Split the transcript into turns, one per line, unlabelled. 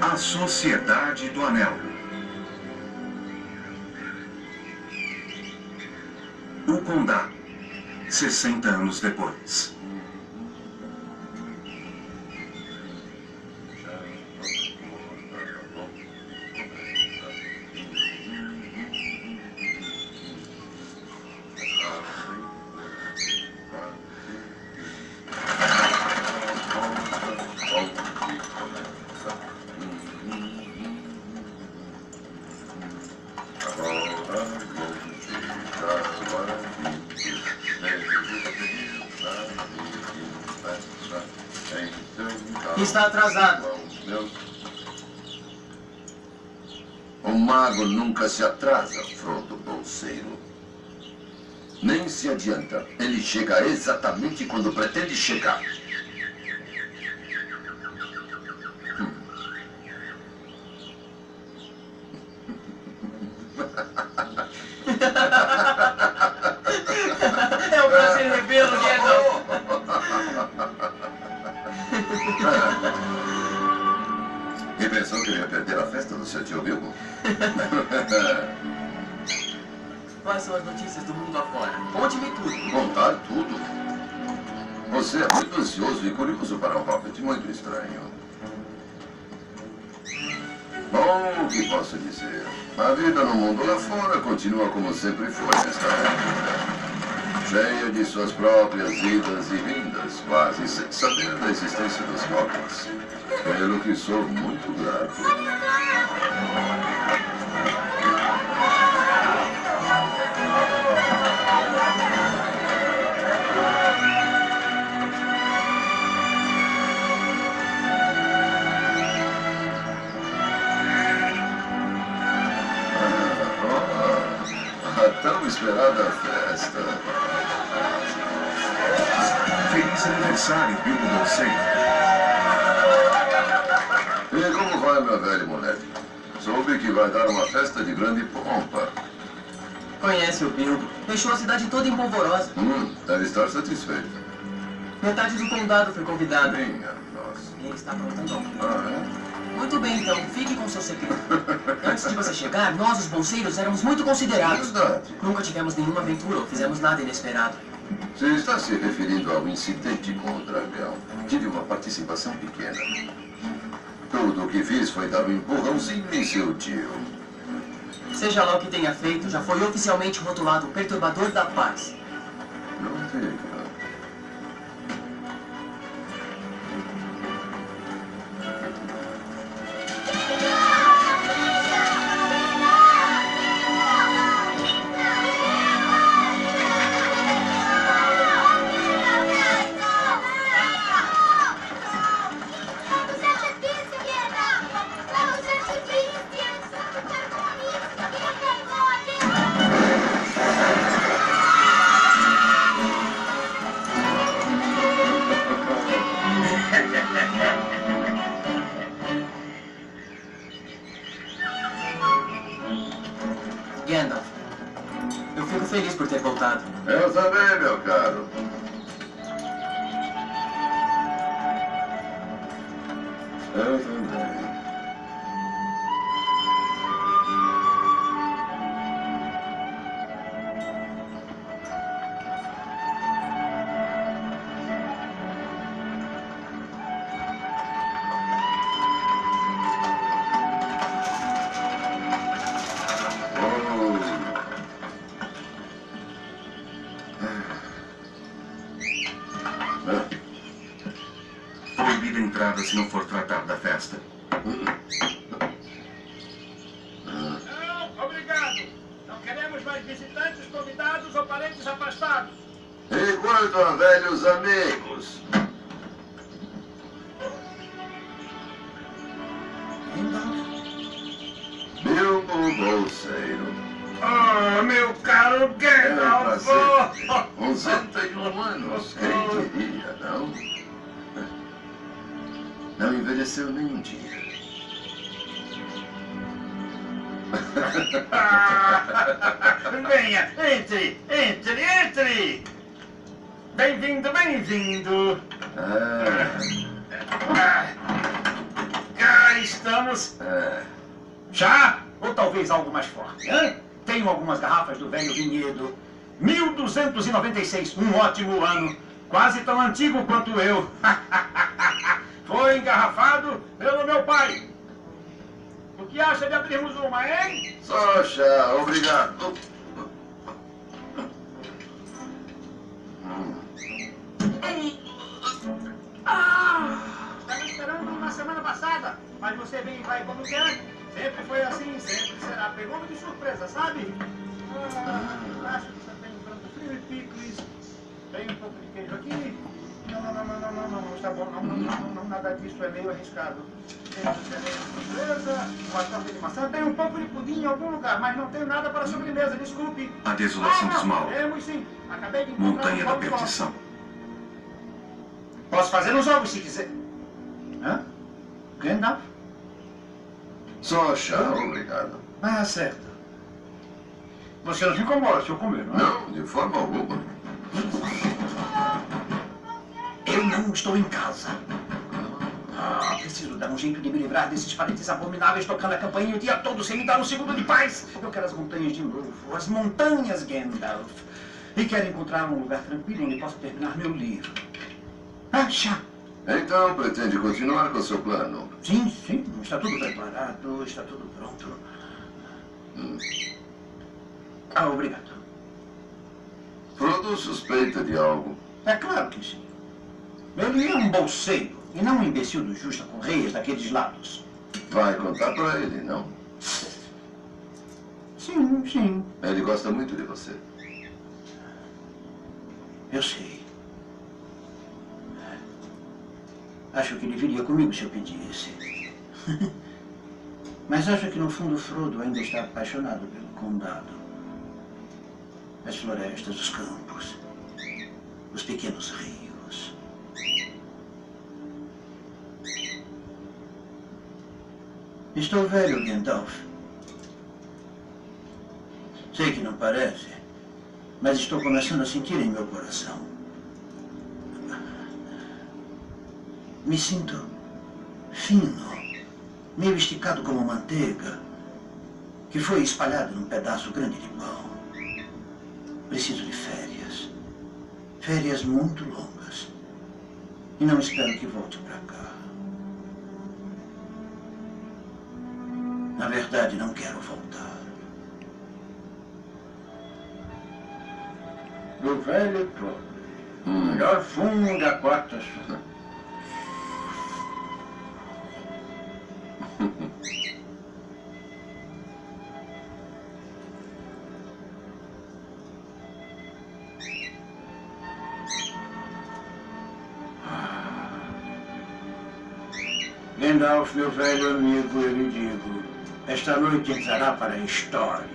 A Sociedade do Anel. O Condado, 60 anos depois.
Está atrasado.
O mago nunca se atrasa, Frodo Bolseiro. Nem se adianta. Ele chega exatamente quando pretende chegar.
É um prazer revê-lo, Gandalf.
E pensou que ia perder a festa do seu tio Bilbo?
Quais são as notícias do mundo afora? Conte-me tudo.
Contar tudo? Você é muito ansioso e curioso para um hobbit muito estranho. Bom, o que posso dizer? A vida no mundo lá fora continua como sempre foi nesta época. Cheia de suas próprias idas e vindas, quase sem saber da existência dos hobbits. Pelo que sou muito grato. A tão esperada festa.
Feliz aniversário, Bilbo Bolseiro.
E como vai, meu velho moleque? Soube que vai dar uma festa de grande pompa.
Conhece o Bilbo. Deixou a cidade toda em polvorosa.
Deve estar satisfeito.
Metade do condado foi convidada.
Minha nossa.
Ele está aprontando algo.
Ah, é?
Muito bem, então. Fique com seu segredo. Antes de você chegar, nós, os bolseiros, éramos muito considerados.
Verdade.
Nunca tivemos nenhuma aventura ou fizemos nada inesperado.
Você está se referindo ao incidente com o dragão. Tive uma participação pequena. Tudo o que fiz foi dar um empurrãozinho em seu tio.
Seja lá o que tenha feito, já foi oficialmente rotulado perturbador da paz.
Não diga.
Gandalf, eu fico feliz por ter voltado.
Eu também, meu caro. Eu também.
Proibida a entrada se não for tratar da festa.
Não, obrigado. Não queremos mais visitantes, convidados ou parentes afastados.
E quanto a velhos amigos? Bilbo Bolseiro.
Oh, meu caro
É um
Gandalf!
prazer. Com 101 anos, quem diria, não? Não envelheceu nem um dia.
Venha, entre! Bem-vindo, bem-vindo!
Ah,
Cá estamos talvez algo mais forte. Hein? Tenho algumas garrafas do velho vinhedo. 1296, um ótimo ano. Quase tão antigo quanto eu. Foi engarrafado pelo meu pai. O que acha de abrirmos uma, hein?
Só chá, obrigado.
Estava esperando na semana passada, mas você vem e vai como quer. Sempre foi assim, sempre será. Pegou-me de surpresa, sabe? Acho que você tem um frango frio e picles. Tem um pouco de queijo aqui. Não, está bom. Não, nada disso é meio arriscado. Tem surpresa, uma torta de maçã. Tem um pouco de pudim em algum lugar, mas não tenho nada para sobremesa, desculpe.
A desolação dos mal.
Temos sim. Acabei de encontrar
Montanha
um
da
pão de ovos.
perdição.
Posso fazer uns ovos se quiser. Hã? Gandalf?
Só chá, obrigado.
Ah, certo. Você não se incomoda se eu comer, não é?
Não, de forma alguma.
Eu não estou em casa. Preciso dar um jeito de me livrar desses parentes abomináveis tocando a campainha o dia todo sem me dar um segundo de paz. Eu quero as montanhas de novo. As montanhas, Gandalf. E quero encontrar um lugar tranquilo onde possa terminar meu livro. Chá.
Então, pretende continuar com o seu plano?
Sim. Está tudo preparado. Está tudo pronto. Obrigado.
Frodo suspeita de algo.
É claro que sim. Ele é um bolseiro e não um imbecil do Justa Correias daqueles lados.
Vai contar pra ele, não?
Sim.
Ele gosta muito de você.
Eu sei. Acho que ele viria comigo se eu pedisse. Mas acho que no fundo Frodo ainda está apaixonado pelo condado. As florestas, os campos, os pequenos rios. Estou velho, Gandalf. Sei que não parece, mas estou começando a sentir em meu coração. Me sinto fino, meio esticado como manteiga, que foi espalhado num pedaço grande de pão. Preciso de férias. Férias muito longas. E não espero que volte para cá. Na verdade, não quero voltar. Do velho todo. Melhor fumo da quarta sua. Gandalf, meu velho amigo, eu lhe digo, esta noite entrará para a história.